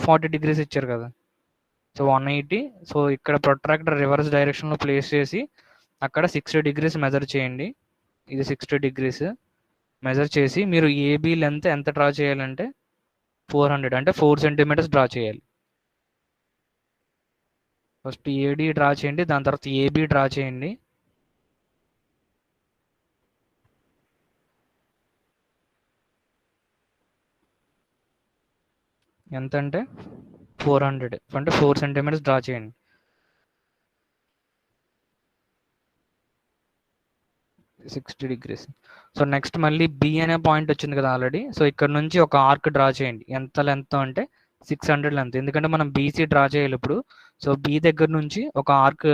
140 degrees ఇచ్చారు కదా, so 180. So ఇక్కడ ప్రొట్రాక్టర్ రివర్స్ డైరెక్షన్లో ప్లేస్ చేసి అక్కడ 60 degrees మెజర్ చేయండి. ఇది 60 degrees మెజర్ చేసి మీరు ఏబీ లెంత్ ఎంత డ్రా చేయాలంటే 400, అంటే 4 centimeters డ్రా చేయాలి. ఫస్ట్ ఏడీ డ్రా చేయండి, దాని తర్వాత ఏబీ డ్రా చేయండి. ఎంత అంటే 400, అంటే 4 centimeters డ్రా చేయండి. Sixty degrees. సో నెక్స్ట్ మళ్ళీ బి అనే పాయింట్ వచ్చింది కదా ఆల్రెడీ, సో ఇక్కడ నుంచి ఒక ఆర్క్ డ్రా చేయండి. ఎంత లెంత్ అంటే 600 లెంత్, ఎందుకంటే మనం బీసీ డ్రా చేయాలి ఇప్పుడు. సో బి దగ్గర నుంచి ఒక ఆర్క్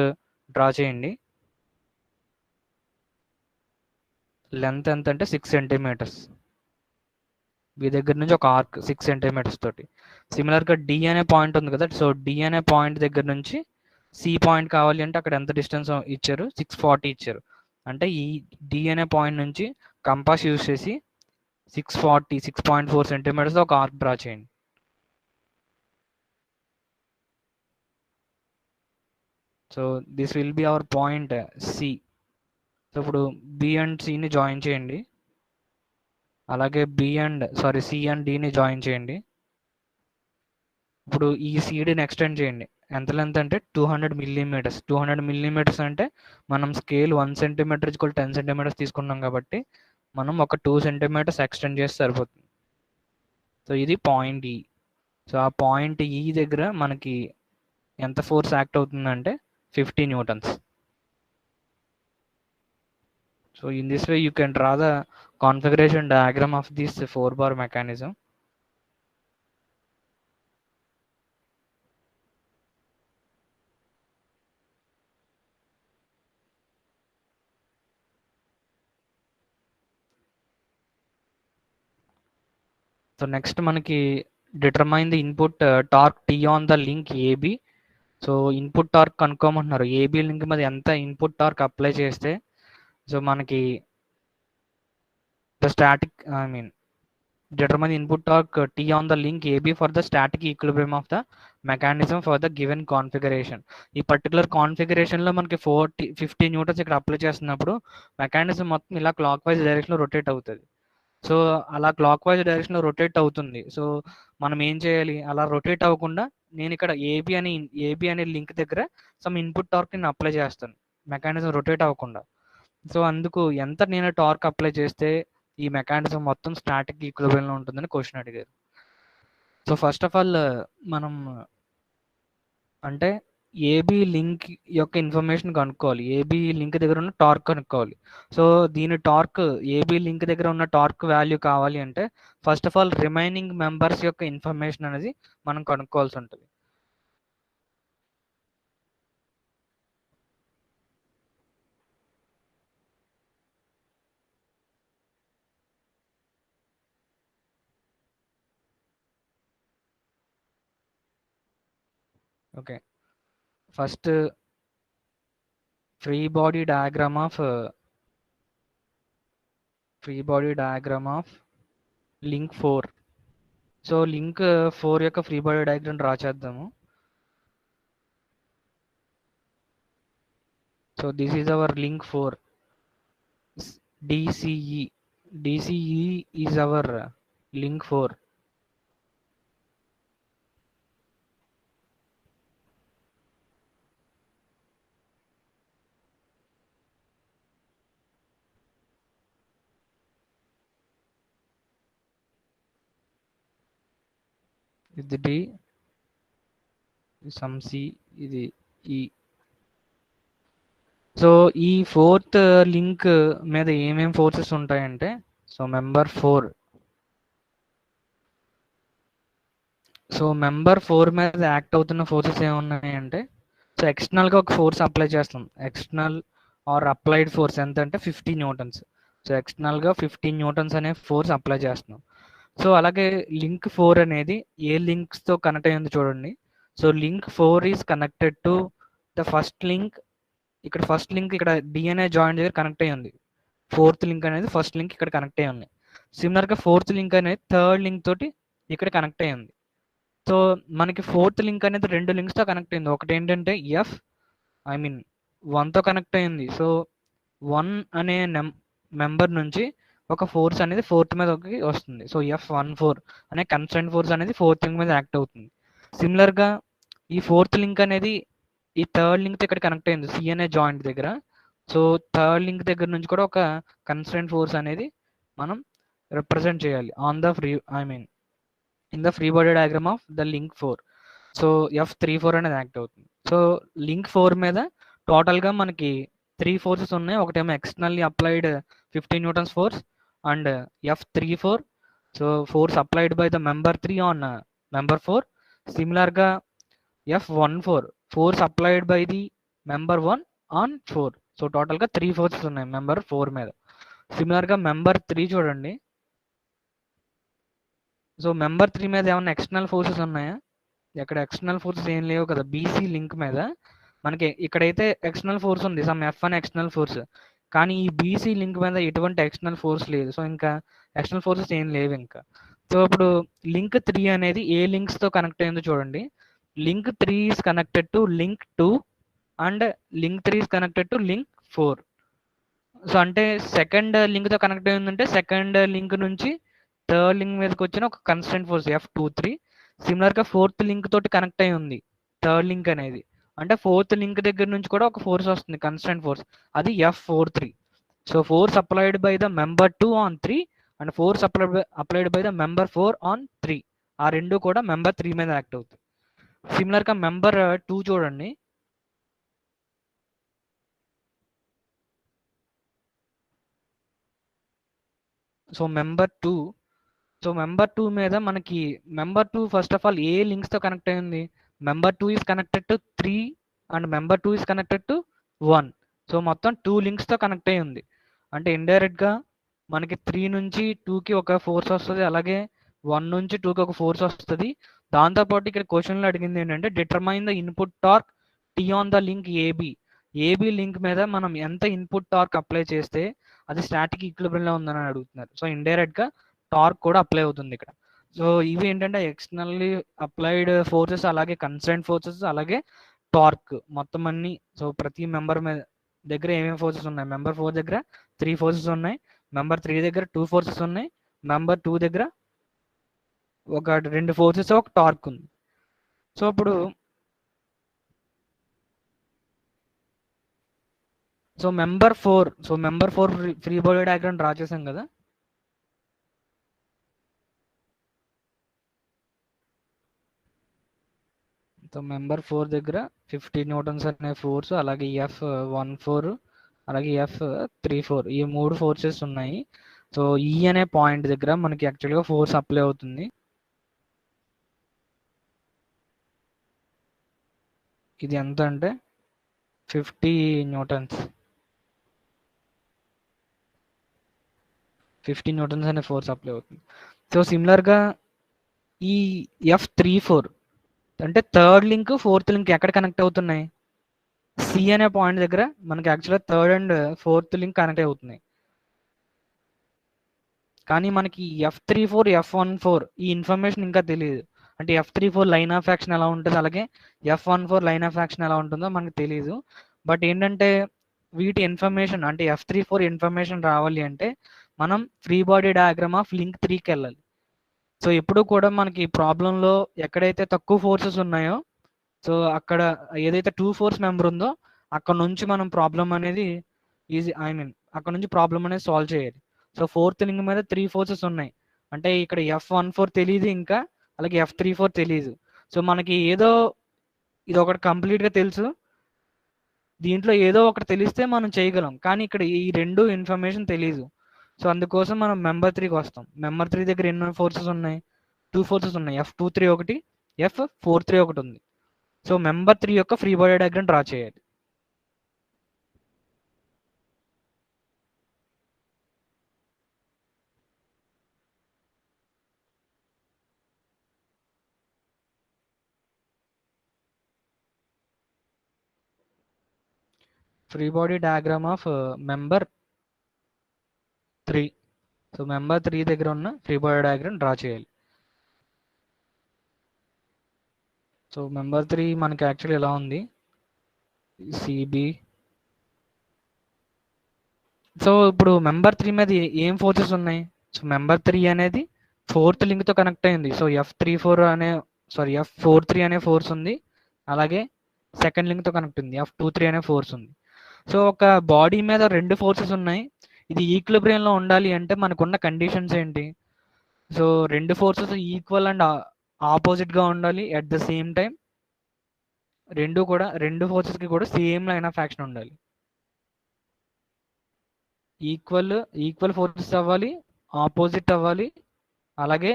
డ్రా చేయండి. లెంత్ ఎంత అంటే 6 centimeters. బి దగ్గర నుంచి ఒక ఆర్క్ 6 centimeters తోటి. సిమిలర్గా డి అనే పాయింట్ ఉంది కదా, సో డి అనే పాయింట్ దగ్గర నుంచి సి పాయింట్ కావాలి అంటే అక్కడ ఎంత డిస్టెన్స్ ఇచ్చారు, 640 ఇచ్చారు. అంటే ఈ డి అనే పాయింట్ నుంచి కంపాస్ యూజ్ చేసి 640, 6.4 centimeters ఒక ఆర్క్ డ్రా చేయండి. So this will be our point C. So ఇప్పుడు బి అండ్ సిని జాయిన్ చేయండి, అలాగే సి అండ్ డిని జాయిన్ చేయండి. ఇప్పుడు ఈ సీడీని ఎక్స్టెండ్ చేయండి. ఎంత లెంత్ అంటే 200 millimeters. 200 millimeters అంటే మనం స్కేల్ 1 centimeter 10 centimeters తీసుకున్నాం కాబట్టి మనం ఒక 2 centimeters ఎక్స్టెండ్ చేస్తే సరిపోతుంది. సో ఇది పాయింట్ ఈ. సో ఆ పాయింట్ ఈ దగ్గర మనకి ఎంత ఫోర్స్ యాక్ట్ అవుతుందంటే 50 newtons. So in this way you can draw the configuration diagram of this 4-bar mechanism. So next మనకి determine the input torque T on the link AB. So input torque కనుక్కోమంటున్నారు. AB link మీద ఎంత input torque apply చేస్తే so మనకి the static determine the input torque T on the link AB for the static equilibrium of the mechanism for the given configuration. ఈ particular కాన్ఫిగరేషన్లో మనకి 50 newtons ఇక్కడ apply చేస్తున్నప్పుడు mechanism మొత్తం ఇలా క్లాక్ వైజ్ డైరెక్షన్లో rotate అవుతుంది. సో అలా క్లాక్ వైజ్ డైరెక్షన్లో రొటేట్ అవుతుంది. సో మనం ఏం చేయాలి, అలా రొటేట్ అవ్వకుండా నేను ఇక్కడ ఏబి అనే లింక్ దగ్గర సమ్ ఇన్పుట్ టార్క్ నేను అప్లై చేస్తాను మెకానిజం రొటేట్ అవ్వకుండా. సో అందుకు ఎంత నేను టార్క్ అప్లై చేస్తే ఈ మెకానిజం మొత్తం స్టాటిక్ ఈక్విలిబ్రియంలో ఉంటుందని క్వశ్చన్ అడిగారు. సో ఫస్ట్ ఆఫ్ ఆల్ మనం అంటే ఏబీ లింక్ యొక్క ఇన్ఫర్మేషన్ కనుక్కోవాలి. ఏబీ లింక్ దగ్గర ఉన్న టార్క్ కనుక్కోవాలి. సో దీని టార్క్ ఏబీ లింక్ దగ్గర ఉన్న టార్క్ వాల్యూ కావాలి అంటే first of all remaining members యొక్క ఇన్ఫర్మేషన్ అనేది మనం కనుక్కోవాల్సి ఉంటుంది. Okay, first free body diagram of link 4. So link 4 యొక్క ఫ్రీ బాడీ డయాగ్రామ్ డ్రా చేద్దాము. So this is our link 4 DCE. DCE is our link 4. ఇది D, some C, ఇది E. So ఈ 4th link మీద ఏమేమి ఫోర్సెస్ ఉంటాయంటే so member 4. So member 4 మీద act అవుతున్న ఫోర్సెస్ ఏమున్నాయంటే సో ఎక్స్టర్నల్గా ఒక ఫోర్స్ అప్లై చేస్తాం. ఎక్స్టర్నల్ ఆర్ అప్లైడ్ ఫోర్స్ ఎంత అంటే 50 newtons. సో ఎక్స్టర్నల్గా 15 newtons అనే ఫోర్స్ అప్లై చేస్తున్నాం. సో అలాగే లింక్ 4 అనేది ఏ లింక్స్తో కనెక్ట్ అయ్యింది చూడండి. So link 4 is connected to the first link. ఇక్కడ ఫస్ట్ లింక్ ఇక్కడ డిఎన్ఏ జాయింట్ దగ్గర కనెక్ట్ అయ్యి ఉంది. 4th లింక్ అనేది ఫస్ట్ లింక్ ఇక్కడ కనెక్ట్ అయ్యి ఉంది. సిమిలర్గా 4th లింక్ అనేది 3rd లింక్ తోటి ఇక్కడ కనెక్ట్ అయ్యి ఉంది. సో మనకి ఫోర్త్ లింక్ అనేది 2 లింక్స్‌తో కనెక్ట్ అయింది. ఒకటి ఏంటంటే ఐ మీన్ 1తో కనెక్ట్ అయింది. సో 1 అనే మెంబర్ నుంచి ఒక ఫోర్స్ అనేది ఫోర్త్ మీదకి వస్తుంది. సో F14 అనే కన్స్ట్రెంట్ ఫోర్స్ అనేది ఫోర్త్ లింక్ మీద యాక్ట్ అవుతుంది. సిమిలర్‌గా ఈ ఫోర్త్ లింక్ అనేది ఈ థర్డ్ లింక్‌తో ఇక్కడ కనెక్ట్ అయింది. సి అనే జాయింట్ దగ్గర. సో థర్డ్ లింక్ దగ్గర నుంచి కూడా ఒక కన్స్ట్రెంట్ ఫోర్స్ అనేది మనం రిప్రజెంట్ చేయాలి on the I mean in the free body diagram of the link 4. So F34 అనేది యాక్ట్ అవుతుంది. సో లింక్ 4 మీద టోటల్‌గా మనకి 3 ఫోర్సెస్ ఉన్నాయి. ఒకటేమో externally applied 50 Newton's force and F34. So force applied by the member 3 on member 4. సిమిలర్‌గా F14 force applied by the member 1 on 4. So టోటల్‌గా 3 forces ఉన్నాయి మెంబర్ 4 మీద. సిమిలర్‌గా మెంబర్ 3 చూడండి. సో మెంబర్ 3 మీద ఏమన్నా ఎక్స్టర్నల్ ఫోర్సెస్ ఉన్నాయా? ఎక్కడ ఎక్స్టర్నల్ ఫోర్సెస్ ఏం లేవు కదా. బీసీ లింక్ మీద మనకి ఇక్కడైతే ఎక్స్టర్నల్ ఫోర్స్ ఉంది, సమ్ ఎఫ్ అనే ఎక్స్టర్నల్ ఫోర్స్. కానీ ఈ బీసీ లింక్ మీద ఎటువంటి ఎక్స్టర్నల్ ఫోర్స్ లేదు. సో ఇంకా ఎక్స్టర్నల్ ఫోర్సెస్ ఏం లేవు ఇంకా. సో ఇప్పుడు లింక్ 3 అనేది ఏ లింక్స్తో కనెక్ట్ అయిందో చూడండి. Link 3 is connected to link 2 and link 3 is connected to link 4. So అంటే సెకండ్ లింక్తో కనెక్ట్ అయిందంటే సెకండ్ లింక్ నుంచి థర్డ్ లింక్ మీదకి వచ్చిన ఒక కన్స్టెంట్ ఫోర్స్ F23. సిమిలర్గా ఫోర్త్ లింక్ తోటి కనెక్ట్ అయి ఉంది థర్డ్ లింక్ అనేది. అంటే ఫోర్త్ లింక్ దగ్గర నుంచి కూడా ఒక ఫోర్స్ వస్తుంది, కన్స్టెంట్ ఫోర్స్, అది F43. So force applied by the member 2 on 3 and force applied by the member 4 on 3. ఆ రెండు కూడా మెంబర్ 3 మీద యాక్ట్ అవుతాయి. సిమిలర్గా మెంబర్ 2 చూడండి. సో మెంబర్ 2 మీద మనకి మెంబర్ 2 ఫస్ట్ ఆఫ్ ఆల్ ఏ లింక్స్తో కనెక్ట్ అయింది. Member 2 is connected to 3 and member 2 is connected to 1. So మొత్తం 2 లింక్స్తో కనెక్ట్ అయి ఉంది. అంటే ఇండైరెక్ట్గా మనకి 3 నుంచి 2కి ఒక ఫోర్స్ వస్తుంది, అలాగే 1 నుంచి 2కి ఒక ఫోర్స్ వస్తుంది. దాంతోపాటు ఇక్కడ క్వశ్చన్లో అడిగింది ఏంటంటే determine the input torque T on the link AB link మీద మనం ఎంత ఇన్పుట్ టార్క్ అప్లై చేస్తే అది స్టాటిక్ ఈక్విలిబ్రియంలో ఉందని అడుగుతున్నారు. సో ఇండైరెక్ట్గా టార్క్ కూడా అప్లై అవుతుంది ఇక్కడ. సో ఇవి ఏంటంటే ఎక్స్టర్నల్లీ అప్లైడ్ ఫోర్సెస్, అలాగే కన్స్ట్రైంట్ ఫోర్సెస్, అలాగే టార్క్ మొత్తం అన్ని. సో ప్రతి మెంబర్ మీద దగ్గర ఏమేమి ఫోర్సెస్ ఉన్నాయి? మెంబర్ 4 దగ్గర 3 ఫోర్సెస్ ఉన్నాయి, మెంబర్ 3 దగ్గర 2 ఫోర్సెస్ ఉన్నాయి, మెంబర్ 2 దగ్గర ఒక 2 ఫోర్సెస్, ఒక టార్క్ ఉంది. సో ఇప్పుడు member 4 free body diagram draw చేసాం కదా. సో మెంబర్ 4 దగ్గర 50 న్యూటన్స్ అనే ఫోర్స్, అలాగే F14, అలాగే F34, ఈ 3 ఫోర్సెస్ ఉన్నాయి. సో ఈ అనే పాయింట్ దగ్గర మనకి యాక్చువల్గా ఫోర్స్ అప్లై అవుతుంది. ఇది ఎంత అంటే 50 న్యూటన్స్. 50 న్యూటన్స్ అనే ఫోర్స్ అప్లై అవుతుంది. సో సిమిలర్గా ఈ F34 అంటే థర్డ్ లింక్ ఫోర్త్ లింక్ ఎక్కడ కనెక్ట్ అవుతున్నాయి? సి అనే పాయింట్ దగ్గర మనకి యాక్చువల్గా third and fourth link connect అవుతున్నాయి. కానీ మనకి F34, F14 ఈ ఇన్ఫర్మేషన్ ఇంకా తెలియదు. అంటే F34 లైన్ ఆఫ్ యాక్షన్ ఎలా ఉంటుంది, అలాగే F14 లైన్ ఆఫ్ యాక్షన్ ఎలా ఉంటుందో మనకు తెలియదు. బట్ ఏంటంటే వీటి ఇన్ఫర్మేషన్, అంటే F34 ఇన్ఫర్మేషన్ రావాలి అంటే మనం free body diagram of link 3కి వెళ్ళాలి. సో ఎప్పుడు కూడా మనకి ప్రాబ్లంలో ఎక్కడైతే తక్కువ ఫోర్సెస్ ఉన్నాయో, సో అక్కడ ఏదైతే 2 ఫోర్స్ మెంబర్ ఉందో అక్కడ నుంచి మనం ప్రాబ్లం అనేది అక్కడ నుంచి ప్రాబ్లం అనేది సాల్వ్ చేయాలి. సో ఫోర్త్ లింక్ మీద 3 ఫోర్సెస్ ఉన్నాయి. అంటే ఇక్కడ F14 తెలియదు ఇంకా, అలాగే F34 తెలియదు. సో మనకి ఏదో ఇది ఒకటి కంప్లీట్గా తెలుసు, దీంట్లో ఏదో ఒకటి తెలిస్తే మనం చేయగలం. కానీ ఇక్కడ ఈ రెండు ఇన్ఫర్మేషన్ తెలియదు. సో అందుకోసం మనం మెంబర్ 3కి వస్తాం. మెంబర్ 3 దగ్గర ఎన్నో ఫోర్సెస్ ఉన్నాయి? 2 ఫోర్సెస్ ఉన్నాయి. F23 ఒకటి, F43 ఒకటి ఉంది. సో మెంబర్ 3 యొక్క ఫ్రీ బాడీ డయాగ్రామ్ డ్రా చేయాలి. Free body diagram of member 3. So member 3 దగ్గర ఉన్న ఫ్రీ బాడీ డయాగ్రామ్ డ్రా చేయాలి. సో మెంబర్ 3 మనకి యాక్చువల్లీ ఎలా ఉంది, సిబి. సో ఇప్పుడు మెంబర్ 3 మీద ఏం ఫోర్సెస్ ఉన్నాయి? సో మెంబర్ 3 అనేది ఫోర్త్ లింక్తో కనెక్ట్ అయింది. సో F43 అనే ఫోర్స్ ఉంది, అలాగే సెకండ్ లింక్తో కనెక్ట్ ఉంది, F23 అనే ఫోర్స్ ఉంది. సో ఒక బాడీ మీద రెండు ఫోర్సెస్ ఉన్నాయి, ఇది ఈక్విలిబ్రియంలో ఉండాలి అంటే మనకున్న కండిషన్స్ ఏంటి? సో రెండు ఫోర్సెస్ ఈక్వల్ అండ్ ఆపోజిట్గా ఉండాలి. అట్ ద సేమ్ టైం రెండు ఫోర్సెస్కి కూడా సేమ్ లైన్ ఆఫ్ యాక్షన్ ఉండాలి. ఈక్వల్ ఫోర్సెస్ అవ్వాలి, ఆపోజిట్ అవ్వాలి, అలాగే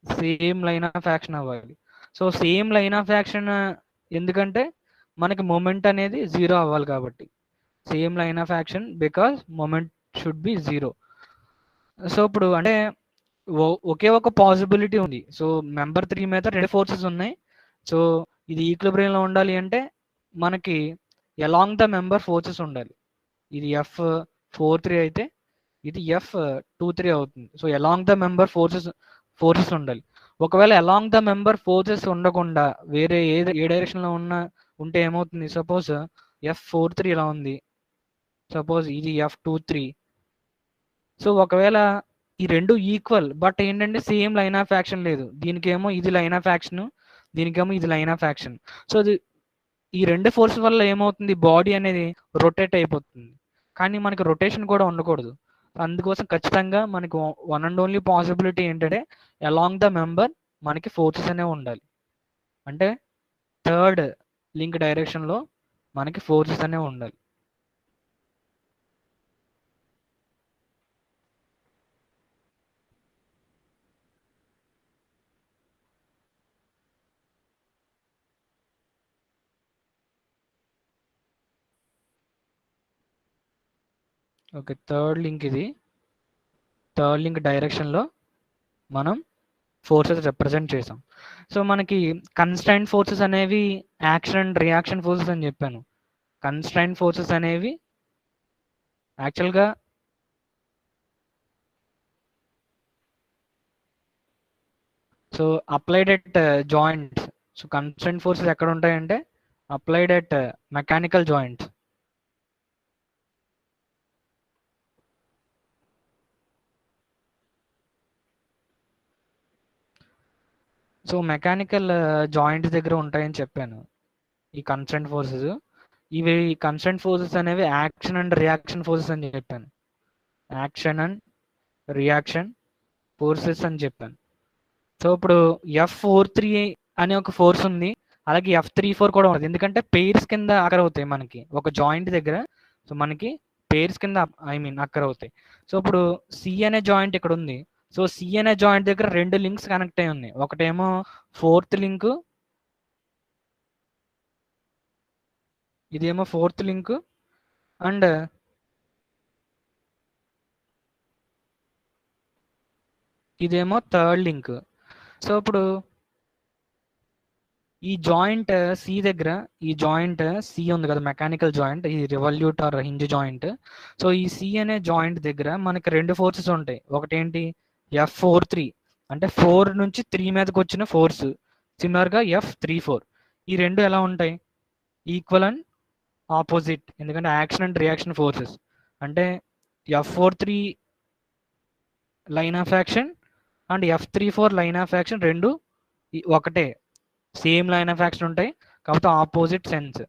సేమ్ లైన్ ఆఫ్ యాక్షన్ అవ్వాలి. So same line of action ఎందుకంటే మనకి మూమెంట్ అనేది 0 అవ్వాలి కాబట్టి. Same line of action because moment should be 0. So ఇప్పుడు అంటే ఒకే ఒక పాసిబిలిటీ ఉంది. సో మెంబర్ 3 మీద రెండు ఫోర్సెస్ ఉన్నాయి. సో ఇది ఈక్విలిబ్రియంలో ఉండాలి అంటే మనకి అలాంగ్ ద మెంబర్ ఫోర్సెస్ ఉండాలి. ఇది F43 అయితే ఇది F23 అవుతుంది. So along the member forces ఉండాలి. ఒకవేళ అలాంగ్ ద మెంబర్ ఫోర్సెస్ ఉండకుండా వేరే ఏ డైరెక్షన్లో ఉంటే ఏమవుతుంది? సపోజ్ F43 ఇలా ఉంది, సపోజ్ ఇది F23. సో ఒకవేళ ఈ రెండు ఈక్వల్ బట్ ఏంటంటే సేమ్ లైన్ ఆఫ్ యాక్షన్ లేదు. దీనికేమో ఇది లైన్ ఆఫ్ యాక్షన్, దీనికేమో ఇది లైన్ ఆఫ్ యాక్షన్. సో ఈ రెండు ఫోర్స్ వల్ల ఏమవుతుంది? బాడీ అనేది రొటేట్ అయిపోతుంది. కానీ మనకి రొటేషన్ కూడా ఉండకూడదు. అందుకోసం ఖచ్చితంగా మనకి వన్ అండ్ ఓన్లీ పాసిబిలిటీ ఏంటంటే అలాంగ్ ద మెంబర్ మనకి ఫోర్సెస్ అనేవి ఉండాలి. అంటే థర్డ్ లింక్ డైరెక్షన్లో మనకి ఫోర్సెస్ అనేవి ఉండాలి. ఓకే, థర్డ్ లింక్ డైరెక్షన్లో మనం ఫోర్సెస్ రిప్రజెంట్ చేసాం. సో మనకి కన్స్ట్రైంట్ ఫోర్సెస్ అనేవి యాక్షన్ అండ్ రియాక్షన్ ఫోర్సెస్ అని చెప్పాను. కన్స్ట్రైంట్ ఫోర్సెస్ అనేవి యాక్చువల్గా so applied at joints. So constraint forces ఎక్కడ ఉంటాయంటే applied at mechanical joints. So mechanical joints దగ్గర ఉంటాయని చెప్పాను ఈ కన్స్ట్రైంట్ ఫోర్సెస్. ఇవి కన్స్ట్రైంట్ ఫోర్సెస్ అనేవి యాక్షన్ అండ్ రియాక్షన్ ఫోర్సెస్ అని చెప్పాను. యాక్షన్ అండ్ రియాక్షన్ ఫోర్సెస్ అని చెప్పాను. సో ఇప్పుడు F43 అనే ఒక ఫోర్స్ ఉంది, అలాగే F34 కూడా ఉంది. ఎందుకంటే పెయిర్స్ కింద అక్కర్ అవుతాయి మనకి ఒక జాయింట్ దగ్గర. సో మనకి పెయిర్స్ కింద అక్కర్ అవుతాయి. సో ఇప్పుడు సి అనే జాయింట్ ఇక్కడ ఉంది. సో సి అనే జాయింట్ దగ్గర రెండు లింక్స్ కనెక్ట్ అయి ఉన్నాయి. ఒకటేమో ఫోర్త్ లింక్, ఇదేమో ఫోర్త్ లింక్, అండ్ ఇదేమో థర్డ్ లింక్. సో ఇప్పుడు ఈ జాయింట్ సి దగ్గర, ఈ జాయింట్ సి ఉంది కదా మెకానికల్ జాయింట్, ఈ రివల్యూట్ ఆర్ హింజ్ జాయింట్. సో ఈ సి అనే జాయింట్ దగ్గర మనకి రెండు ఫోర్సెస్ ఉంటాయి. ఒకటేంటి F43 అంటే 4 నుంచి 3 మీదకి వచ్చిన ఫోర్స్, సిమిలర్గా F34. ఈ రెండు ఎలా ఉంటాయి? ఈక్వల్ అండ్ ఆపోజిట్, ఎందుకంటే యాక్షన్ అండ్ రియాక్షన్ ఫోర్సెస్. అంటే F43 line of action and F34 line of action రెండు ఒకటే, సేమ్ లైన్ ఆఫ్ యాక్షన్ ఉంటాయి, కాకపోతే ఆపోజిట్ సెన్స్.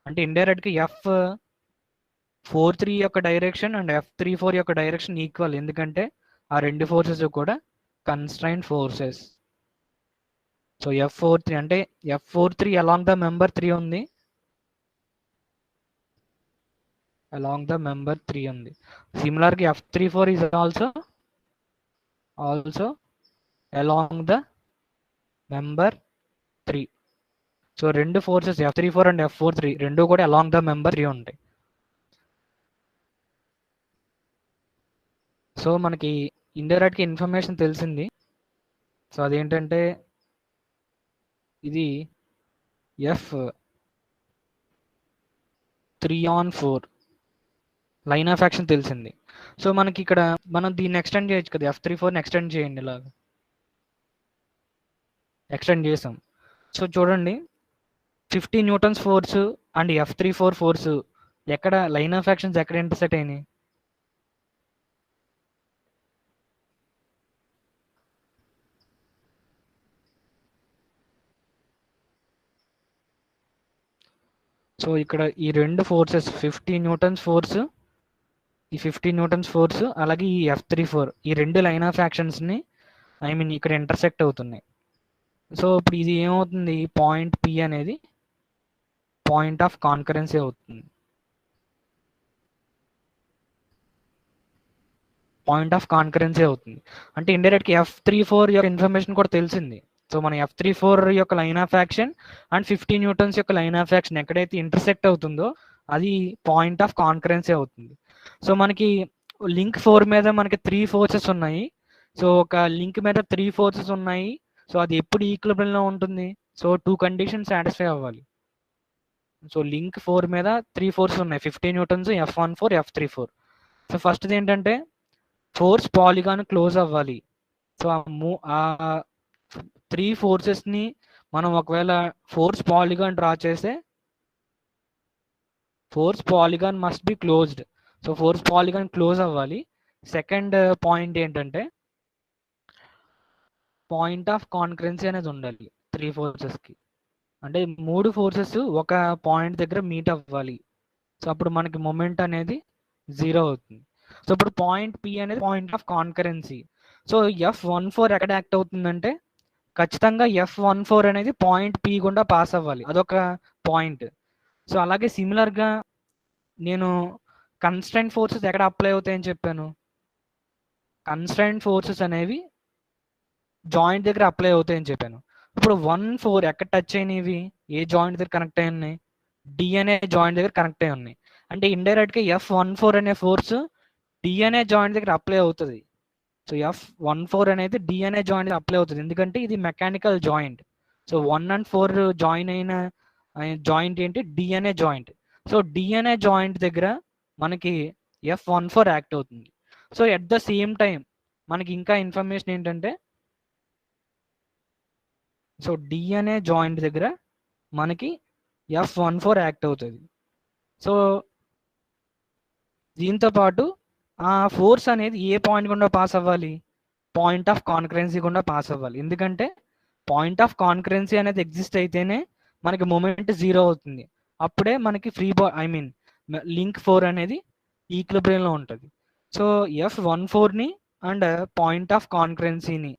అంటే ఇండైరెక్ట్గా F43 యొక్క డైరెక్షన్ అండ్ F34 యొక్క డైరెక్షన్ ఈక్వల్, ఎందుకంటే ఆ రెండు ఫోర్సెస్ కూడా కన్స్ట్రైంట్ ఫోర్సెస్. సో F43 అంటే F43 అలాంగ్ ద మెంబర్ 3 ఉంది, అలాంగ్ ద మెంబర్ 3 ఉంది. సిమిలర్గా F34 is also along the member 3. So రెండు ఫోర్సెస్ F34 అండ్ F43 రెండు కూడా అలాంగ్ ద మెంబర్ 3 ఉంటాయి. సో మనకి ఇండైరెక్ట్గా ఇన్ఫర్మేషన్ తెలిసింది. సో అదేంటంటే ఇది F3/4 లైన్ ఆఫ్ యాక్షన్ తెలిసింది. సో మనకి ఇక్కడ మనం దీన్ని ఎక్స్టెండ్ చేయొచ్చు కదా, F34ని ఎక్స్టెండ్ చేయండి, ఇలాగ ఎక్స్టెండ్ చేసాం. సో చూడండి 50 Newton's force and F34 force ఎక్కడ లైన్ ఆఫ్ యాక్షన్స్ ఎక్కడ ఇంటర్సెక్ట్ అయినాయి? సో ఇక్కడ ఈ రెండు ఫోర్సెస్ 50 న్యూటన్స్ ఫోర్స్, ఈ 50 న్యూటన్స్ ఫోర్స్ అలాగే ఈ F34 ఈ రెండు లైన్ ఆఫ్ యాక్షన్స్ని ఇక్కడ ఇంటర్సెక్ట్ అవుతున్నాయి. సో ఇప్పుడు ఇది ఏమవుతుంది, పాయింట్ P అనేది పాయింట్ ఆఫ్ కాన్కరెన్సీ అవుతుంది. పాయింట్ ఆఫ్ కాన్కరెన్సీ అవుతుంది అంటే ఇండైరెక్ట్గా F34 యొక్క ఇన్ఫర్మేషన్ కూడా తెలిసింది. సో మన F34 యొక్క line of action and 50 newtons యొక్క లైన్ ఆఫ్ యాక్షన్ ఎక్కడైతే ఇంటర్సెక్ట్ అవుతుందో అది పాయింట్ ఆఫ్ కాన్కరెన్సీ అవుతుంది. సో మనకి లింక్ 4 మీద మనకి 3 ఫోర్సెస్ ఉన్నాయి. సో ఒక లింక్ మీద 3 ఫోర్సెస్ ఉన్నాయి. సో అది ఎప్పుడు ఈక్విలిబ్రియంలో ఉంటుంది? సో 2 కండిషన్స్ సాటిస్ఫై అవ్వాలి. సో లింక్ 4 మీద 3 ఫోర్సెస్ ఉన్నాయి, 50 న్యూటన్స్, F14, F34. సో ఫస్ట్ది ఏంటంటే ఫోర్స్ పాలిగాన్ క్లోజ్ అవ్వాలి. సో ఆ 3 ఫోర్సెస్ని మనం ఒకవేళ ఫోర్స్ పాలిగాన్ డ్రా చేస్తే force polygon must be closed. So force polygon close అవ్వాలి. సెకండ్ పాయింట్ ఏంటంటే పాయింట్ ఆఫ్ కాన్కరెన్సీ అనేది ఉండాలి 3 ఫోర్సెస్కి. అంటే 3 ఫోర్సెస్ ఒక పాయింట్ దగ్గర మీట్ అవ్వాలి. సో అప్పుడు మనకి మొమెంట్ అనేది 0 అవుతుంది. సో ఇప్పుడు పాయింట్ P అనేది point of concurrency. So F14 ఎక్కడ యాక్ట్ అవుతుందంటే ఖచ్చితంగా F14 అనేది పాయింట్ P గుండా పాస్ అవ్వాలి, అదొక పాయింట్. సో అలాగే సిమిలర్గా నేను కన్స్ట్రైంట్ ఫోర్సెస్ ఎక్కడ అప్లై అవుతాయని చెప్పాను, కన్స్ట్రైంట్ ఫోర్సెస్ అనేవి జాయింట్ దగ్గర అప్లై అవుతాయని చెప్పాను. ఇప్పుడు 1-4 ఎక్కడ టచ్ అయినవి, ఏ జాయింట్ దగ్గర కనెక్ట్ అయి ఉన్నాయి? డి అనే జాయింట్ దగ్గర కనెక్ట్ అయి ఉన్నాయి. అంటే ఇండైరెక్ట్గా F14 అనే ఫోర్స్ డి అనే జాయింట్ దగ్గర అప్లై అవుతుంది. సో F14 అనేది డి అనే జాయింట్ అప్లై అవుతుంది, ఎందుకంటే ఇది mechanical joint. So 1 and 4 join అయిన జాయింట్ ఏంటి? డి అనే జాయింట్. సో డి అనే జాయింట్ దగ్గర మనకి F14 యాక్ట్ అవుతుంది. So at the same time మనకి ఇంకా ఇన్ఫర్మేషన్ ఏంటంటే సో డి అనే జాయింట్ దగ్గర మనకి F14 యాక్ట్ అవుతుంది. సో దీంతో పాటు ఆ ఫోర్స్ అనేది ఏ పాయింట్ గుండా పాస్ అవ్వాలి? పాయింట్ ఆఫ్ కాన్కరెన్సీ గుండా పాస్ అవ్వాలి. ఎందుకంటే పాయింట్ ఆఫ్ కాన్కరెన్సీ అనేది ఎగ్జిస్ట్ అయితేనే మనకి మూమెంట్ 0 అవుతుంది. అప్పుడే మనకి లింక్ 4 అనేది ఈక్విలిబ్రియంలో ఉంటుంది. సో F14ని అండ్ పాయింట్ ఆఫ్ కాన్కరెన్సీని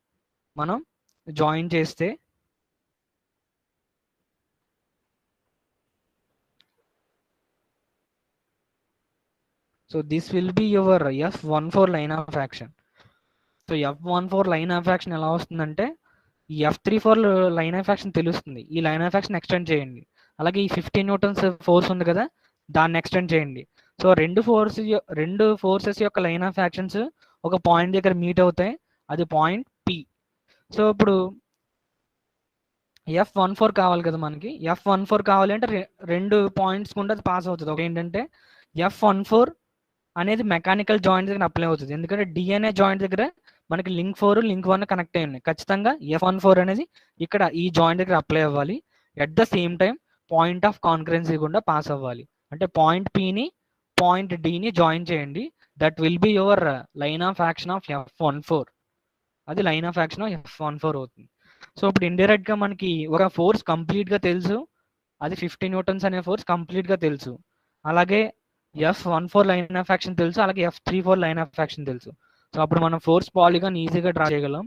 మనం జాయిన్ చేస్తే so this will be your F14 line of action. So F14 line of action ఎలా వస్తుందంటే ఈ F34 లైన్ ఆఫ్ యాక్షన్ తెలుస్తుంది, ఈ లైన్ ఆఫ్ యాక్షన్ ఎక్స్టెండ్ చేయండి. అలాగే ఈ 50 న్యూటన్స్ ఫోర్స్ ఉంది కదా, దాన్ని ఎక్స్టెండ్ చేయండి. సో రెండు ఫోర్సెస్ యొక్క లైన్ ఆఫ్ యాక్షన్స్ ఒక పాయింట్ దగ్గర మీట్ అవుతాయి, అది పాయింట్ P. సో ఇప్పుడు F14 కావాలి కదా మనకి, F14 కావాలి అంటే రెండు పాయింట్స్ గుండా అది పాస్ అవుతుంది. ఒకటి ఏంటంటే F14 అనేది మెకానికల్ జాయింట్ దగ్గర అప్లై అవుతుంది, ఎందుకంటే డిఎన్ఏ జాయింట్ దగ్గర మనకి లింక్ 4 లింక్ 1 కనెక్ట్ అయి ఉన్నాయి. ఖచ్చితంగా F14 అనేది ఇక్కడ ఈ జాయింట్ దగ్గర అప్లై అవ్వాలి. At the same time point of concurrency గుండా పాస్ అవ్వాలి. అంటే పాయింట్ Pని పాయింట్ Dని జాయిన్ చేయండి. That will be your line of action of F14. అది line of action of F14 అవుతుంది. సో ఇప్పుడు ఇండైరెక్ట్ గా మనకి ఒక ఫోర్స్ కంప్లీట్ గా తెలుసు, అది 50 న్యూటన్స్ అనే ఫోర్స్ కంప్లీట్ గా తెలుసు. అలాగే F14 లైన్ ఆఫ్ యాక్షన్ తెలుసు, అలాగే F34 లైన్ ఆఫ్ యాక్షన్ తెలుసు. సో అప్పుడు మనం ఫోర్స్ పాలిగాన్ ఈజీగా డ్రా చేయగలం.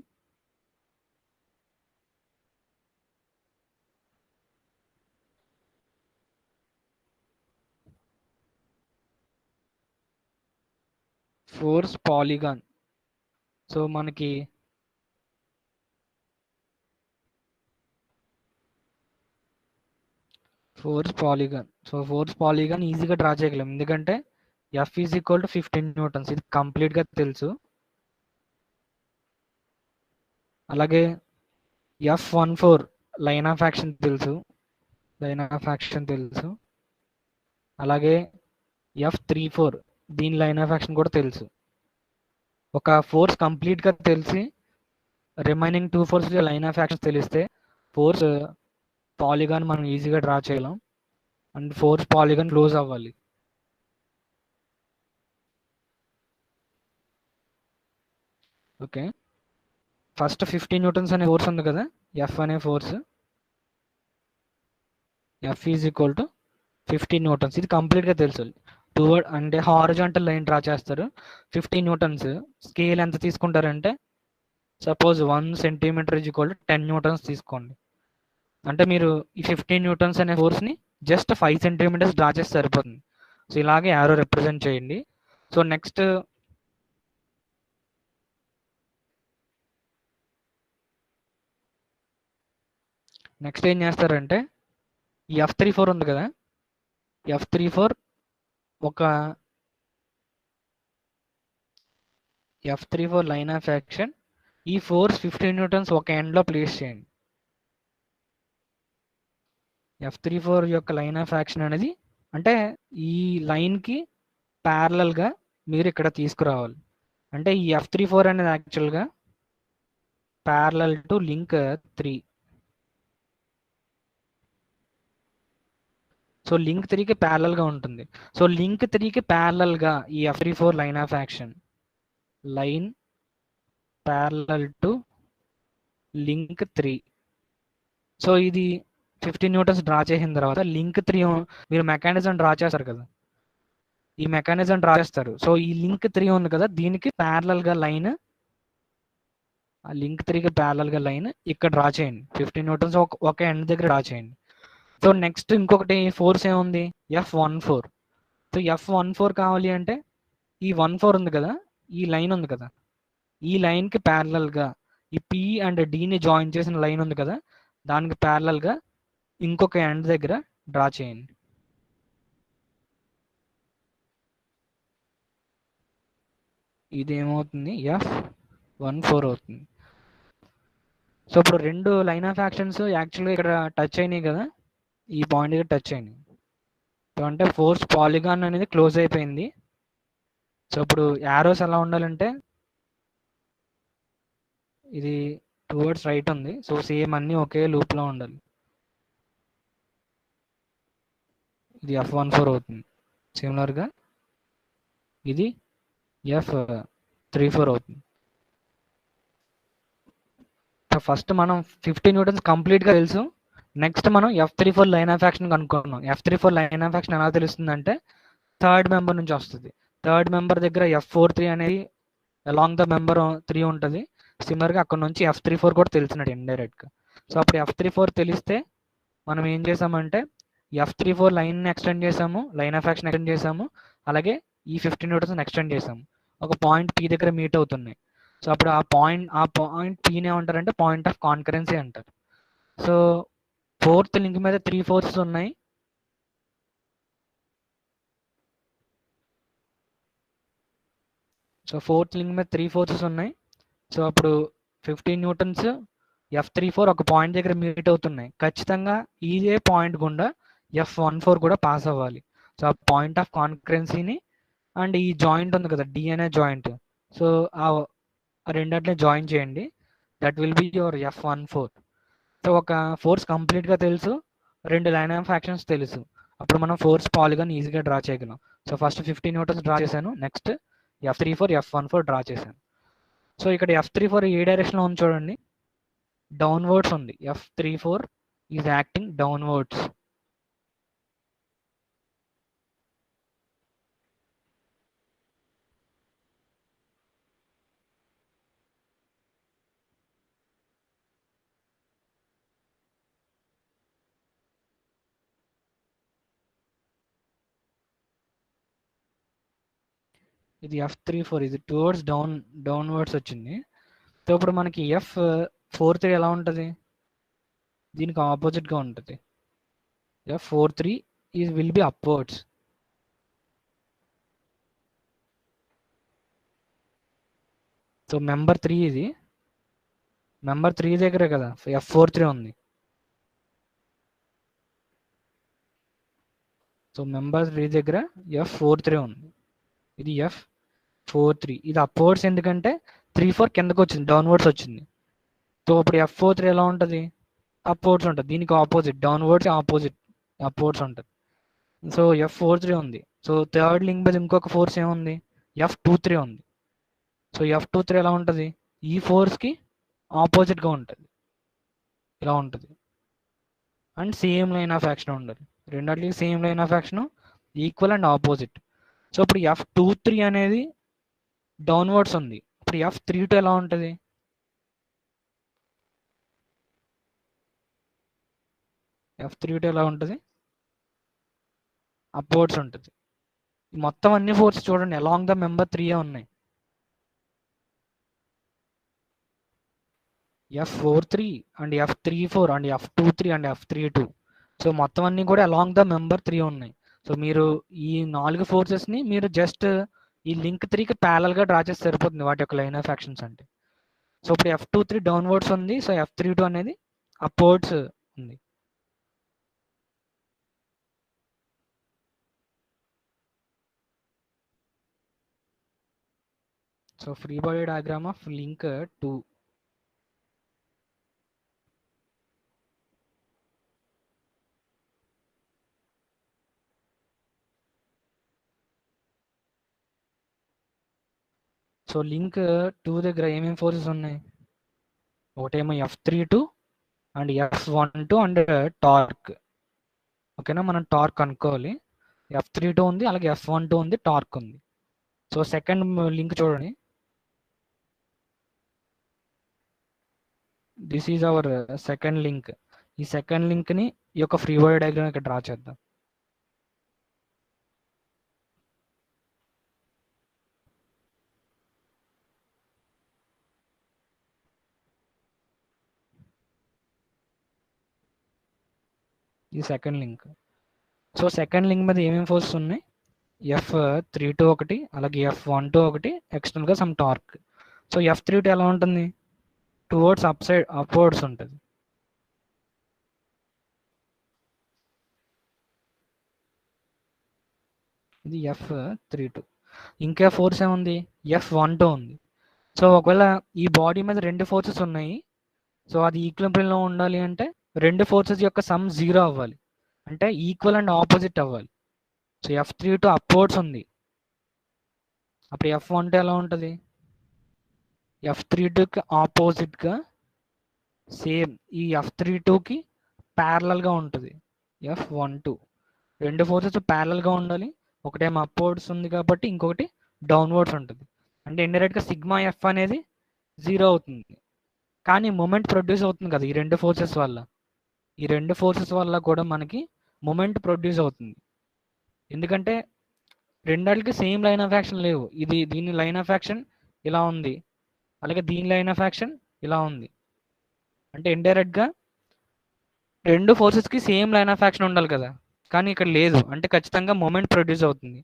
ఫోర్స్ పాలిగాన్ సో మనకి ఫోర్స్ పాలిగాన్ ఈజీగా డ్రా చేయగలం, ఎందుకంటే F is equal to 15 newtons, ఇది కంప్లీట్ గా తెలుసు. అలాగే F14 లైన్ ఆఫ్ యాక్షన్ తెలుసు, అలాగే F34 దీని లైన్ ఆఫ్ యాక్షన్ కూడా తెలుసు. ఒక ఫోర్స్ కంప్లీట్ గా తెలిసి remaining 2 force line of action తెలిస్తే ఫోర్స్ పాలిగాన్ మనం ఈజీగా డ్రా చేయలేం అండ్ ఫోర్స్ పాలిగాన్ క్లోజ్ అవ్వాలి. ఓకే, ఫస్ట్ 50 న్యూటన్స్ అనే ఫోర్స్ ఉంది కదా, ఎఫ్ అనే force, F is equal to 50 newtons. ఇది కంప్లీట్గా తెలుసు. టువర్డ్ అంటే హారిజాంటల్ లైన్ డ్రా చేస్తారు. 50 న్యూటన్స్ స్కేల్ ఎంత తీసుకుంటారంటే suppose 1 centimetre is equal to 10 newtons తీసుకోండి. అంటే మీరు ఈ 15 న్యూటన్స్ అనే ఫోర్స్ని జస్ట్ 5 సెంటీమీటర్స్ డ్రా చేస్తే సరిపోతుంది. సో ఇలాగే యారో రిప్రజెంట్ చేయండి. సో నెక్స్ట్ ఏం చేస్తారంటే ఈ F34 ఉంది కదా, F34 ఒక లైన్ ఆఫ్ యాక్షన్, ఈ ఫోర్స్ 15 న్యూటన్స్ ఒక ఎండ్లో ప్లేస్ చేయండి. F34 యొక్క లైన్ ఆఫ్ యాక్షన్ అనేది అంటే ఈ లైన్కి ప్యారలల్గా మీరు ఇక్కడ తీసుకురావాలి. అంటే ఈ F34 అనేది యాక్చువల్గా parallel to link 3. So link 3కి ప్యారలల్గా ఉంటుంది. సో లింక్ 3కి ప్యారలల్గా ఈ F34 line of action line parallel to link 3. So ఇది 15 న్యూటన్స్ డ్రా చేసిన తర్వాత లింక్ 3 మీరు మెకానిజం డ్రా చేస్తారు కదా, ఈ మెకానిజం డ్రా చేస్తారు. సో ఈ లింక్ 3 ఉంది కదా, దీనికి ప్యారలల్గా లైన్, ఆ లింక్ 3కి ప్యారలల్గా లైన్ ఇక్కడ డ్రా చేయండి. 15 న్యూటన్స్ ఒక ఎండ్ దగ్గర డ్రా చేయండి. సో నెక్స్ట్ ఇంకొకటి ఫోర్స్ ఏముంది, F14. సో F14 కావాలి అంటే ఈ 14 ఉంది కదా, ఈ లైన్ ఉంది కదా, ఈ లైన్కి ప్యారలల్గా ఈ P అండ్ Dని జాయిన్ చేసిన లైన్ ఉంది కదా, దానికి ప్యారలల్గా ఇంకొక ఎండ్ దగ్గర డ్రా చేయండి. ఇది ఏమవుతుంది, F14 అవుతుంది. సో ఇప్పుడు రెండు లైన్ ఆఫ్ యాక్షన్స్ యాక్చువల్గా ఇక్కడ టచ్ అయినాయి కదా, ఈ పాయింట్ దగ్గర టచ్ అయినాయి. సో అంటే ఫోర్స్ పాలిగాన్ అనేది క్లోజ్ అయిపోయింది. సో ఇప్పుడు యారోస్ ఎలా ఉండాలంటే ఇది టువర్డ్స్ రైట్ ఉంది. సో సేమ్ అన్నీ ఒకే లూప్లో ఉండాలి. ఇది F14 అవుతుంది. సిమిలర్గా ఇది F34 అవుతుంది. ఫస్ట్ మనం 50 న్యూటన్స్ కంప్లీట్గా తెలుసు. నెక్స్ట్ మనం F34 లైన్ ఆఫ్ యాక్షన్ కనుక్కున్నాం. F34 లైన్ ఆఫ్ యాక్షన్ ఎలా తెలుస్తుంది అంటే థర్డ్ మెంబర్ నుంచి వస్తుంది. థర్డ్ మెంబర్ దగ్గర F43 అనేది అలాంగ్ ద మెంబర్ 3 ఉంటుంది. సిమిలర్గా అక్కడ నుంచి F34 కూడా తెలిసినట్టు ఇండైరెక్ట్గా. సో అప్పుడు F34 తెలిస్తే మనం ఏం చేసామంటే F34 లైన్ ఎక్స్టెండ్ చేసాము, లైన్ ఆఫ్ యాక్షన్ ఎక్స్టెండ్ చేసాము, అలాగే ఈ 15 న్యూటన్స్ ఎక్స్టెండ్ చేసాము. ఒక పాయింట్ P దగ్గర మీట్ అవుతున్నాయి. సో అప్పుడు ఆ పాయింట్ Pని ఏమంటారంటే పాయింట్ ఆఫ్ కాన్కరెన్సీ అంటారు. సో ఫోర్త్ లింక్ మీద 3 ఫోర్సెస్ ఉన్నాయి. సో ఫోర్త్ లింక్ మీద 3 ఫోర్సెస్ ఉన్నాయి. సో అప్పుడు 15 న్యూటన్స్ F34 ఒక పాయింట్ దగ్గర మీట్ అవుతున్నాయి. ఖచ్చితంగా ఇదే పాయింట్ గుండా F14 కూడా పాస్ అవ్వాలి. సో ఆ పాయింట్ ఆఫ్ కాన్కరెన్సీని అండ్ ఈ జాయింట్ ఉంది కదా, D అనే జాయింట్, సో ఆ రెండింటిని జాయిన్ చేయండి. That will be your F14. So ఒక ఫోర్స్ కంప్లీట్గా తెలుసు, రెండు లైన్ ఆఫ్ యాక్షన్స్ తెలుసు. అప్పుడు మనం ఫోర్స్ పాలిగాన్ ఈజీగా డ్రా చేయగలం. సో ఫస్ట్ 15 న్యూటన్స్ డ్రా చేశాను, నెక్స్ట్ F34 F14 డ్రా చేశాను. సో ఇక్కడ F34 ఏ డైరెక్షన్లో ఉంది చూడండి, డౌన్వర్డ్స్ ఉంది. F34 is acting downwards. ఇది F34 ఇది టువర్డ్స్ డౌన్వర్డ్స్ వచ్చింది. సో ఇప్పుడు మనకి F43 ఎలా ఉంటుంది, దీనికి ఆపోజిట్గా ఉంటుంది. F43 will be upwards. So member 3 ఇది, మెంబర్ 3 దగ్గరే కదా F43 ఉంది. సో మెంబర్ 3 దగ్గర F43 ఉంది. ఇది F43, ఇది అప్వర్డ్స్ ఎందుకంటే 34 కిందకు వచ్చింది, డౌన్వర్డ్స్ వచ్చింది. సో ఇప్పుడు F43 ఎలా ఉంటుంది, అప్వర్డ్స్ ఉంటుంది. దీనికి ఆపోజిట్ డౌన్వర్డ్స్ అప్వర్డ్స్ ఉంటుంది. సో F43 ఉంది. సో థర్డ్ లింక్ మీద ఇంకొక ఫోర్స్ ఏముంది, F23 ఉంది. సో F23 ఎలా ఉంటుంది, ఈ ఫోర్స్కి ఆపోజిట్గా ఉంటుంది, ఇలా ఉంటుంది. And same line of action ఉండాలి, రెండాటికి same line of action, equal and opposite. So ఇప్పుడు F23 అనేది డౌన్వర్డ్స్ ఉంది, ఇప్పుడు F32 ఎలా ఉంటుంది, F32 ఎలా ఉంటుంది, అప్వర్డ్స్ ఉంటుంది. మొత్తం అన్ని ఫోర్స్ చూడండి అలాంగ్ ద మెంబర్ 3 ఉన్నాయి. F43 and F34 and F23 and F32. So మొత్తం అన్ని కూడా అలాంగ్ ద మెంబర్ 3 ఉన్నాయి. సో మీరు ఈ 4 ఫోర్సెస్ని మీరు జస్ట్ ఈ లింక్ 3కి ప్యారల్గా డ్రా చేస్తే సరిపోతుంది వాటి యొక్క లైన్ ఆఫ్ యాక్షన్స్ అంటే. సో ఇప్పుడు F23 డౌన్వర్డ్స్ ఉంది, సో F32 అనేది అప్వర్డ్స్ ఉంది. So free body diagram of link 2. So link 2 దగ్గర ఏమేమి ఫోర్సెస్ ఉన్నాయి, ఒకటేమో F32 and F12 and torque. ఓకేనా, మనం టార్క్ అనుకోవాలి. F32 ఉంది, అలాగే F12 ఉంది, టార్క్ ఉంది. సో సెకండ్ లింక్ చూడండి, this is our second link. ఈ సెకండ్ లింక్ని ఈ యొక్క ఫ్రీ బాడీ డయాగ్రామ్ ఇక్కడ డ్రా చేద్దాం. ఈ second link. So second link మీద ఏమేమి ఫోర్స్ ఉన్నాయి, F32 ఒకటి, అలాగే F12 ఒకటి, ఎక్స్టర్నల్గా సమ్ టార్క్. సో F32 ఎలా ఉంటుంది, టువర్డ్స్ అప్వర్డ్స్ ఉంటుంది. ఇది F32. ఇంకా ఫోర్స్ ఏముంది, F12 ఉంది. సో ఒకవేళ ఈ బాడీ మీద రెండు ఫోర్సెస్ ఉన్నాయి, సో అది ఈక్విలిబ్రియంలో ఉండాలి అంటే రెండు ఫోర్సెస్ యొక్క సమ్ 0 అవ్వాలి, అంటే ఈక్వల్ అండ్ ఆపోజిట్ అవ్వాలి. సో F32 అప్వర్డ్స్ ఉంది, అప్పుడు F12 ఎలా ఉంటుంది, F32కి ఆపోజిట్గా సేమ్ ఈ F32కి ప్యారలల్గా ఉంటుంది F12. రెండు ఫోర్సెస్ ప్యారలల్గా ఉండాలి, ఒకటేమో అప్వర్డ్స్ ఉంది కాబట్టి ఇంకొకటి డౌన్వర్డ్స్ ఉంటుంది. అంటే ఇండైరెక్ట్గా సిగ్మా F అనేది 0 అవుతుంది, కానీ మూమెంట్ ప్రొడ్యూస్ అవుతుంది కదా ఈ రెండు ఫోర్సెస్ వల్ల. ఈ రెండు ఫోర్సెస్ వల్ల కూడా మనకి మూమెంట్ ప్రొడ్యూస్ అవుతుంది, ఎందుకంటే రెండాటికి సేమ్ లైన్ ఆఫ్ యాక్షన్ లేవు. దీని లైన్ ఆఫ్ యాక్షన్ ఇలా ఉంది, అలాగే దీని లైన్ ఆఫ్ యాక్షన్ ఇలా ఉంది. అంటే ఇండైరెక్ట్గా రెండు ఫోర్సెస్కి సేమ్ లైన్ ఆఫ్ యాక్షన్ ఉండాలి కదా, కానీ ఇక్కడ లేదు, అంటే ఖచ్చితంగా మూమెంట్ ప్రొడ్యూస్ అవుతుంది.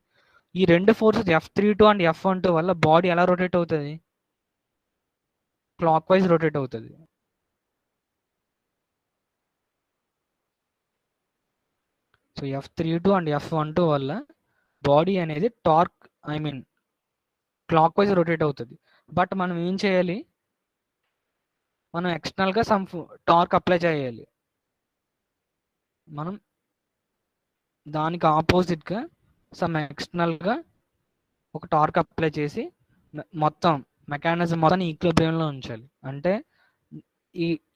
ఈ రెండు ఫోర్సెస్ F32 అండ్ F12 వల్ల బాడీ ఎలా రొటేట్ అవుతుంది, క్లాక్ వైజ్ రొటేట్ అవుతుంది. సో F32 అండ్ F12 వల్ల బాడీ అనేది టార్క్ క్లాక్ వైజ్ రొటేట్ అవుతుంది. బట్ మనం ఏం చేయాలి, మనం ఎక్స్టర్నల్గా సమ్ టార్క్ అప్లై చేయాలి. మనం దానికి ఆపోజిట్గా సమ్ ఎక్స్టర్నల్గా ఒక టార్క్ అప్లై చేసి మొత్తం మెకానిజం మొత్తాన్ని ఈక్విలిబ్రియంలో ఉంచాలి. అంటే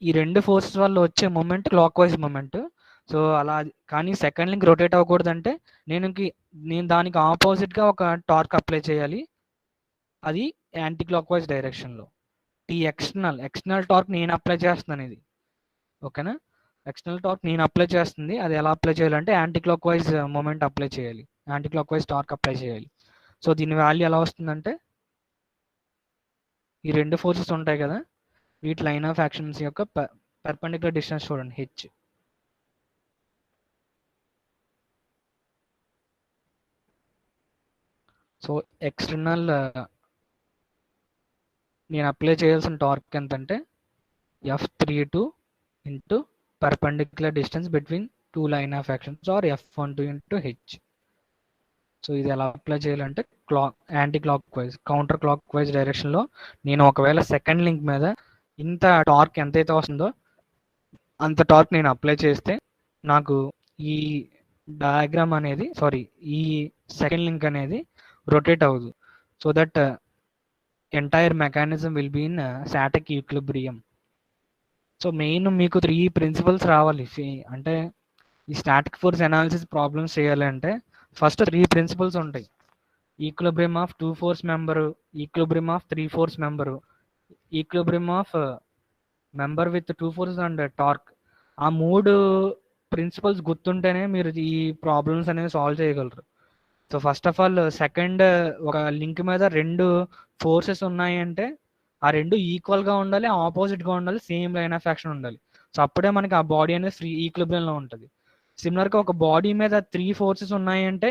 ఈ రెండు ఫోర్సెస్ వల్ల వచ్చే moment clock wise moment. So అలా, కానీ సెకండ్ లింక్ రొటేట్ అవ్వకూడదు అంటే నేను దానికి ఆపోజిట్గా ఒక టార్క్ అప్లై చేయాలి, అది యాంటీ క్లాక్ వైజ్ డైరెక్షన్లో. ఈ ఎక్స్టర్నల్ టార్క్ నేను అప్లై చేస్తున్నాను ఇది, ఓకేనా. ఎక్స్టర్నల్ టార్క్ నేను అప్లై చేస్తుంది, అది ఎలా అప్లై చేయాలంటే anti clock wise movement apply చేయాలి, anticlockwise torque apply చేయాలి. సో దీని వాల్యూ ఎలా వస్తుందంటే, ఈ రెండు ఫోర్సెస్ ఉంటాయి కదా, వీటి లైన్ ఆఫ్ యాక్షన్స్ యొక్క పర్పెండిక్యులర్ డిస్టెన్స్ చూడండి, H. సో ఎక్స్టర్నల్ నేను అప్లై చేయాల్సిన టార్క్ ఎంతంటే F32 into perpendicular distance between two line of actions or F12 into H. So ఇది ఎలా అప్లై చేయాలంటే anticlockwise, counterclockwise డైరెక్షన్లో నేను ఒకవేళ సెకండ్ లింక్ మీద ఇంత టార్క్ ఎంతైతే వస్తుందో అంత టార్క్ నేను అప్లై చేస్తే నాకు ఈ డయాగ్రామ్ అనేది ఈ సెకండ్ లింక్ అనేది రొటేట్ అవ్వదు. So that entire mechanism will be in static equilibrium. So main మీకు 3 ప్రిన్సిపల్స్ రావాలి. అంటే ఈ స్టాటిక్ ఫోర్స్ అనాలిసిస్ ప్రాబ్లమ్స్ చేయాలంటే ఫస్ట్ 3 ప్రిన్సిపల్స్ ఉంటాయి. Equilibrium of 2 force member, equilibrium of 3 force member, equilibrium of member with 2 force and torque. ఆ 3 principles గుర్తుంటేనే మీరు ఈ problems అనేవి సాల్వ్ చేయగలరు. So first of all second, ఒక లింక్ మీద 2 ఫోర్సెస్ ఉన్నాయి అంటే ఆ 2 ఈక్వల్గా ఉండాలి, ఆపోజిట్గా ఉండాలి, సేమ్ లైన్ ఆఫ్ యాక్షన్ ఉండాలి. సో అప్పుడే మనకి ఆ బాడీ అనేది ఫ్రీ ఈక్విలిబ్రియంలో ఉంటుంది. సిమిలర్గా ఒక బాడీ మీద 3 ఫోర్సెస్ ఉన్నాయి అంటే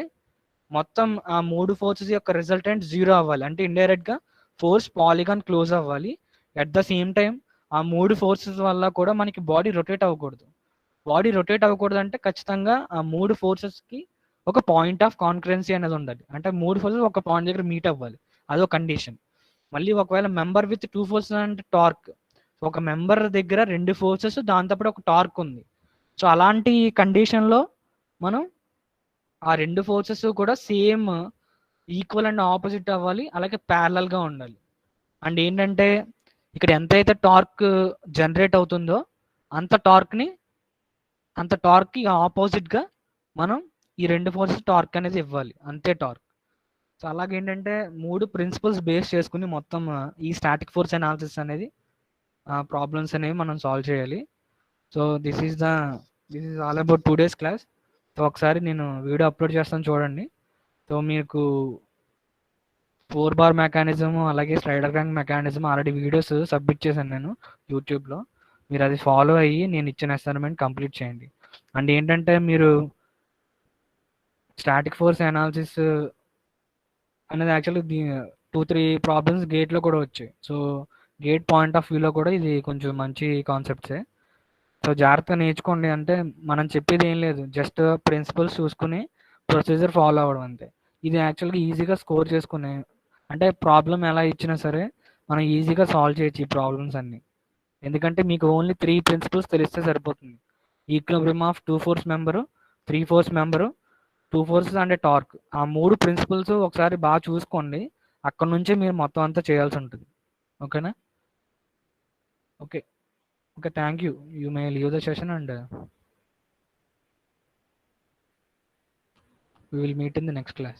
మొత్తం ఆ 3 ఫోర్సెస్ యొక్క రిజల్టెంట్ 0 అవ్వాలి. అంటే ఇండైరెక్ట్గా ఫోర్స్ పాలిగాన్ క్లోజ్ అవ్వాలి. అట్ ద సేమ్ టైం ఆ 3 ఫోర్సెస్ వల్ల కూడా మనకి బాడీ రొటేట్ అవ్వకూడదు. బాడీ రొటేట్ అవ్వకూడదు అంటే ఖచ్చితంగా ఆ 3 ఫోర్సెస్కి ఒక పాయింట్ ఆఫ్ కాన్కరెన్సీ అనేది ఉండాలి. అంటే 3 ఫోర్సెస్ ఒక పాయింట్ దగ్గర మీట్ అవ్వాలి. అదొక కండిషన్. మళ్ళీ ఒకవేళ మెంబర్ విత్ 2 ఫోర్సెస్ అంటే టార్క్, ఒక మెంబర్ దగ్గర 2 ఫోర్సెస్ దాంతోపాటు ఒక టార్క్ ఉంది. సో అలాంటి కండిషన్లో మనం ఆ 2 ఫోర్సెస్ కూడా సేమ్ ఈక్వల్ అండ్ ఆపోజిట్ అవ్వాలి, అలాగే ప్యారలల్గా ఉండాలి. అండ్ ఏంటంటే ఇక్కడ ఎంతైతే టార్క్ జనరేట్ అవుతుందో అంత టార్క్కి ఆపోజిట్గా మనం ఈ 2 ఫోర్సెస్ టార్క్ అనేది ఇవ్వాలి, అంతే టార్క్. సో అలాగేంటంటే 3 ప్రిన్సిపల్స్ బేస్ చేసుకుని మొత్తం ఈ స్టాటిక్ ఫోర్స్ అనాలిసిస్ అనేది ప్రాబ్లమ్స్ అనేవి మనం సాల్వ్ చేయాలి. So this is all about 2 days class. So ఒకసారి నేను వీడియో అప్లోడ్ చేస్తాను చూడండి. సో మీకు 4 బార్ మెకానిజం అలాగే slider crank mechanism already videos submit చేశాను నేను యూట్యూబ్లో. మీరు అది ఫాలో అయ్యి నేను ఇచ్చిన అసైన్మెంట్ కంప్లీట్ చేయండి. అండ్ ఏంటంటే మీరు స్టాటిక్ ఫోర్స్ అనాలిసిస్ అనేది యాక్చువల్లీ 2-3 ప్రాబ్లమ్స్ గేట్లో కూడా వచ్చాయి. సో గేట్ పాయింట్ ఆఫ్ వ్యూలో కూడా ఇది కొంచెం మంచి కాన్సెప్ట్సే. సో జాగ్రత్తగా నేర్చుకోండి. అంటే మనం చెప్పేది ఏం లేదు, జస్ట్ ప్రిన్సిపల్స్ చూసుకుని ప్రొసీజర్ ఫాలో అవ్వడం అంతే. ఇది యాక్చువల్గా ఈజీగా స్కోర్ చేసుకునే, అంటే ప్రాబ్లం ఎలా ఇచ్చినా సరే మనం ఈజీగా సాల్వ్ చేయొచ్చు ఈ ప్రాబ్లమ్స్ అన్ని. ఎందుకంటే మీకు ఓన్లీ 3 ప్రిన్సిపల్స్ తెలిస్తే సరిపోతుంది. Equilibrium of 2 force member, 3 force member, 2 forces అంటే టార్క్. ఆ 3 ప్రిన్సిపల్స్ ఒకసారి బాగా చూసుకోండి. అక్కడ నుంచే మీరు మొత్తం అంతా చేయాల్సి ఉంటుంది. ఓకేనా? Okay. Okay, thank you. You may leave the session and we will meet in the next class.